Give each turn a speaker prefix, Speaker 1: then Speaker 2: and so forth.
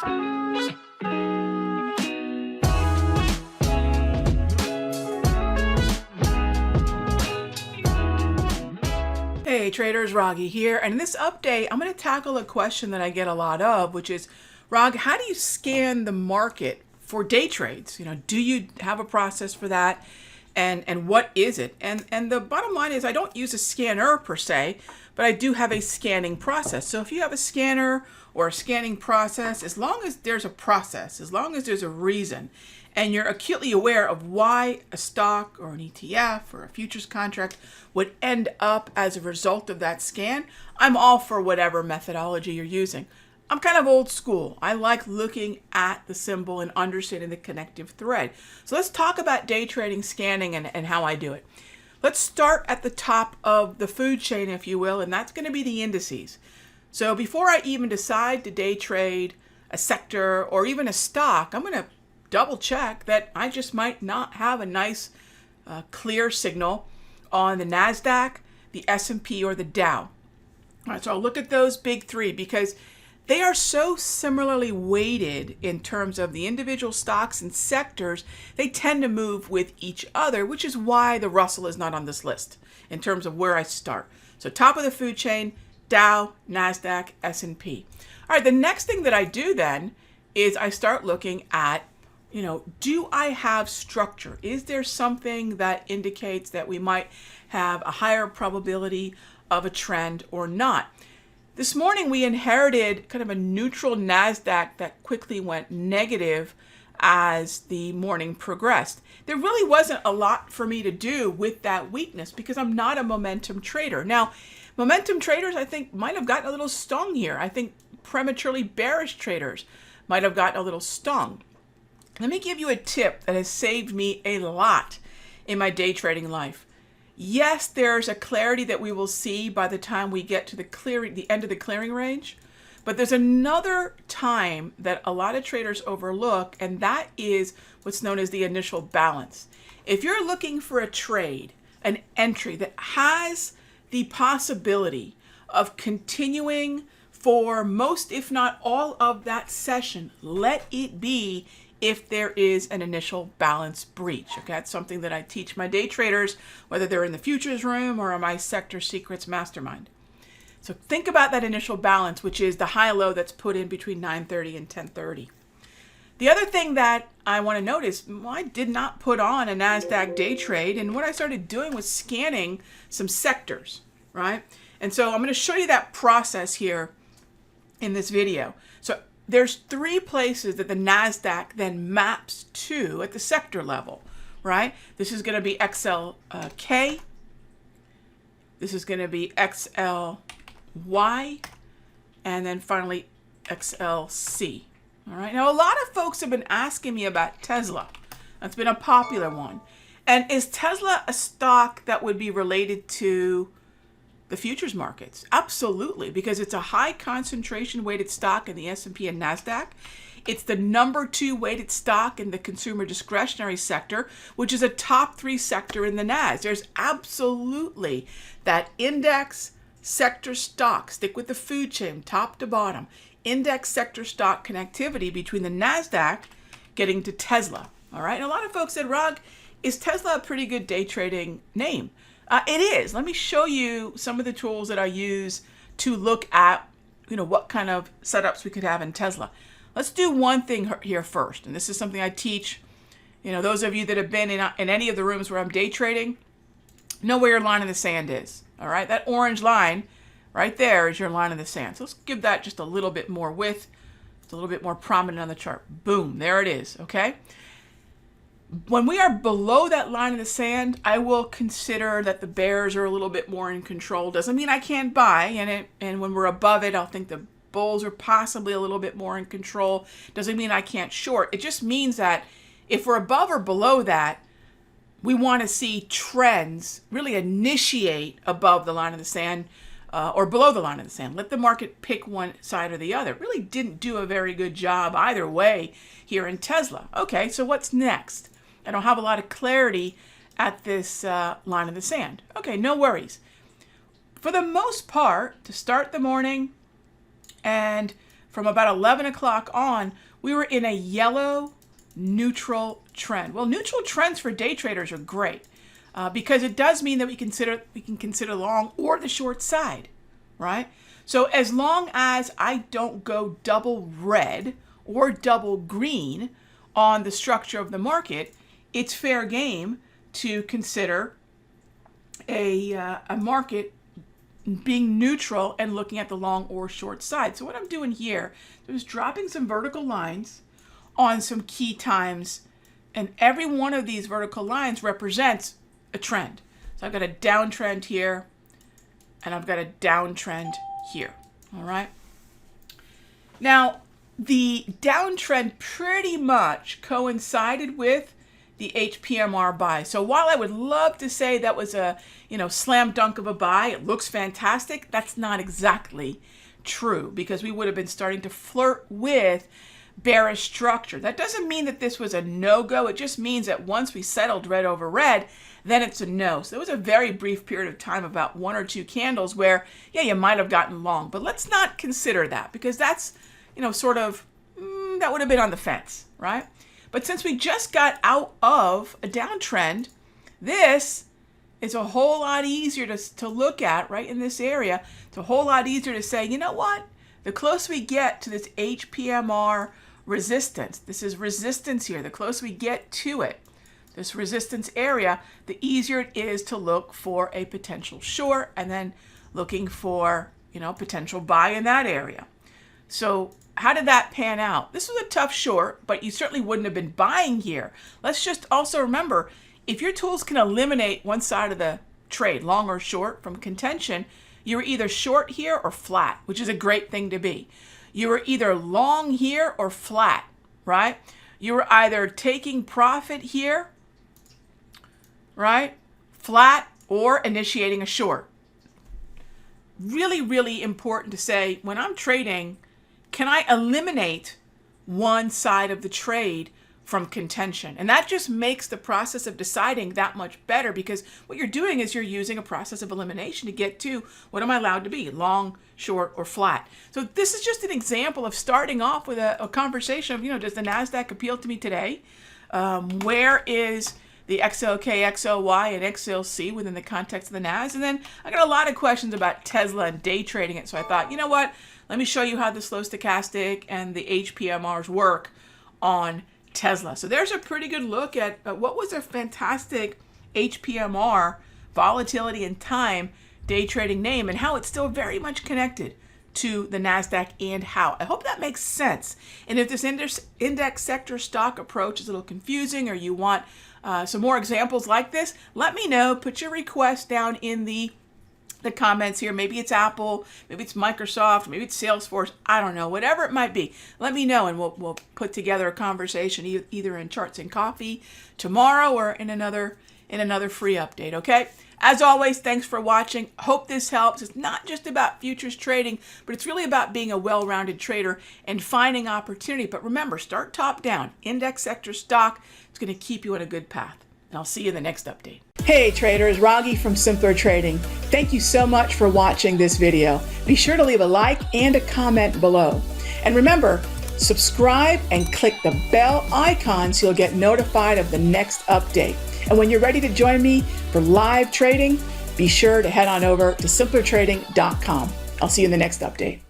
Speaker 1: Hey traders, Raghee here, and in this update I'm going to tackle a question that I get a lot of, which is, Rag, how do you scan the market for day trades? Do you have a process for that, and what is it? And the bottom line is I don't use a scanner per se, but I do have a scanning process. So if you have a scanner or a scanning process, as long as there's a process, as long as there's a reason, and you're acutely aware of why a stock or an ETF or a futures contract would end up as a result of that scan, I'm all for whatever methodology you're using. I'm kind of old school. I like looking at the symbol and understanding the connective thread. So let's talk about day trading scanning and how I do it. Let's start at the top of the food chain, if you will, and that's going to be the indices. So before I even decide to day trade a sector or even a stock, I'm going to double check that I just might not have a nice clear signal on the NASDAQ, the S&P, or the Dow. All right, so I'll look at those big three because they are so similarly weighted in terms of the individual stocks and sectors. They tend to move with each other, which is why the Russell is not on this list in terms of where I start. So top of the food chain, Dow, NASDAQ, S&P. All right, the next thing that I do then is I start looking at, do I have structure? Is there something that indicates that we might have a higher probability of a trend or not? This morning we inherited kind of a neutral NASDAQ that quickly went negative as the morning progressed. There really wasn't a lot for me to do with that weakness because I'm not a momentum trader. Now, momentum traders, I think, might have gotten a little stung here. I think prematurely bearish traders might have gotten a little stung. Let me give you a tip that has saved me a lot in my day trading life. Yes, there's a clarity that we will see by the time we get to the end of the clearing range, but there's another time that a lot of traders overlook, and that is what's known as the initial balance. If you're looking for a trade, an entry that has the possibility of continuing for most, if not all, of that session, let it be if there is an initial balance breach. Okay, that's something that I teach my day traders, whether they're in the futures room or in my Sector Secrets Mastermind. So think about that initial balance, which is the high-low that's put in between 9:30 and 10:30. The other thing that I want to note is I did not put on a NASDAQ day trade, and what I started doing was scanning some sectors, right? And so I'm going to show you that process here in this video. So there's three places that the NASDAQ then maps to at the sector level, right? This is going to be XLK. This is going to be XLY. And then finally XLC. All right. Now, a lot of folks have been asking me about Tesla. That's been a popular one. And is Tesla a stock that would be related to the futures markets? Absolutely, because it's a high concentration weighted stock in the S&P and NASDAQ. It's the number 2 weighted stock in the consumer discretionary sector, which is a top 3 sector in the NAS. There's absolutely that index sector stock, stick with the food chain, top to bottom, index sector stock connectivity between the NASDAQ getting to Tesla. All right, and a lot of folks said, Rag, is Tesla a pretty good day trading name? It is. Let me show you some of the tools that I use to look at, what kind of setups we could have in Tesla. Let's do one thing here first, and this is something I teach. Those of you that have been in any of the rooms where I'm day trading, know where your line in the sand is. All right, that orange line right there is your line in the sand. So let's give that just a little bit more width, just a little bit more prominent on the chart. Boom, there it is. Okay. When we are below that line in the sand, I will consider that the bears are a little bit more in control. Doesn't mean I can't buy in it. And when we're above it, I'll think the bulls are possibly a little bit more in control. Doesn't mean I can't short. It just means that if we're above or below that, we want to see trends really initiate above the line of the sand or below the line of the sand. Let the market pick one side or the other. It really didn't do a very good job either way here in Tesla. Okay, so what's next? I don't have a lot of clarity at this line in the sand. Okay, no worries. For the most part, to start the morning and from about 11 o'clock on, we were in a yellow neutral trend. Well, neutral trends for day traders are great because it does mean that we can consider long or the short side, right? So as long as I don't go double red or double green on the structure of the market, it's fair game to consider a market being neutral and looking at the long or short side. So what I'm doing here is dropping some vertical lines on some key times, and every one of these vertical lines represents a trend. So I've got a downtrend here, and I've got a downtrend here. All right. Now, the downtrend pretty much coincided with the HPMR buy. So while I would love to say that was a slam dunk of a buy, it looks fantastic, that's not exactly true, because we would have been starting to flirt with bearish structure. That doesn't mean that this was a no-go. It just means that once we settled red over red, then it's a no. So there was a very brief period of time, about 1 or 2 candles, where, yeah, you might have gotten long. But let's not consider that, because that's, that would have been on the fence, right? But since we just got out of a downtrend, this is a whole lot easier to look at right in this area. It's a whole lot easier to say, you know what? The closer we get to this HPMR resistance, this is resistance here, the closer we get to it, this resistance area, the easier it is to look for a potential short and then looking for, potential buy in that area. So how did that pan out? This was a tough short, but you certainly wouldn't have been buying here. Let's just also remember, if your tools can eliminate one side of the trade, long or short, from contention, you were either short here or flat, which is a great thing to be. You were either long here or flat, right? You were either taking profit here, right? Flat, or initiating a short. Really, really important to say, when I'm trading, can I eliminate one side of the trade from contention? And that just makes the process of deciding that much better, because what you're doing is you're using a process of elimination to get to what am I allowed to be, long, short, or flat. So this is just an example of starting off with a conversation of, does the NASDAQ appeal to me today? Where is the XLK, XLY, and XLC within the context of the NAS? And then I got a lot of questions about Tesla and day trading it. So I thought, you know what? Let me show you how the slow stochastic and the HPMRs work on Tesla. So there's a pretty good look at what was a fantastic HPMR volatility and time day trading name, and how it's still very much connected to the NASDAQ and how. I hope that makes sense. And if this index sector stock approach is a little confusing, or you want some more examples like this, let me know. Put your request down in the comments here. Maybe it's Apple, maybe it's Microsoft, maybe it's Salesforce, I don't know, whatever it might be. Let me know, and we'll put together a conversation either in Charts and Coffee tomorrow or in another free update, okay? As always, thanks for watching. Hope this helps. It's not just about futures trading, but it's really about being a well-rounded trader and finding opportunity. But remember, start top down. Index sector stock, it's going to keep you on a good path. And I'll see you in the next update. Hey traders, Raghee from Simpler Trading. Thank you so much for watching this video. Be sure to leave a like and a comment below. And remember, subscribe and click the bell icon so you'll get notified of the next update. And when you're ready to join me for live trading, be sure to head on over to simplertrading.com. I'll see you in the next update.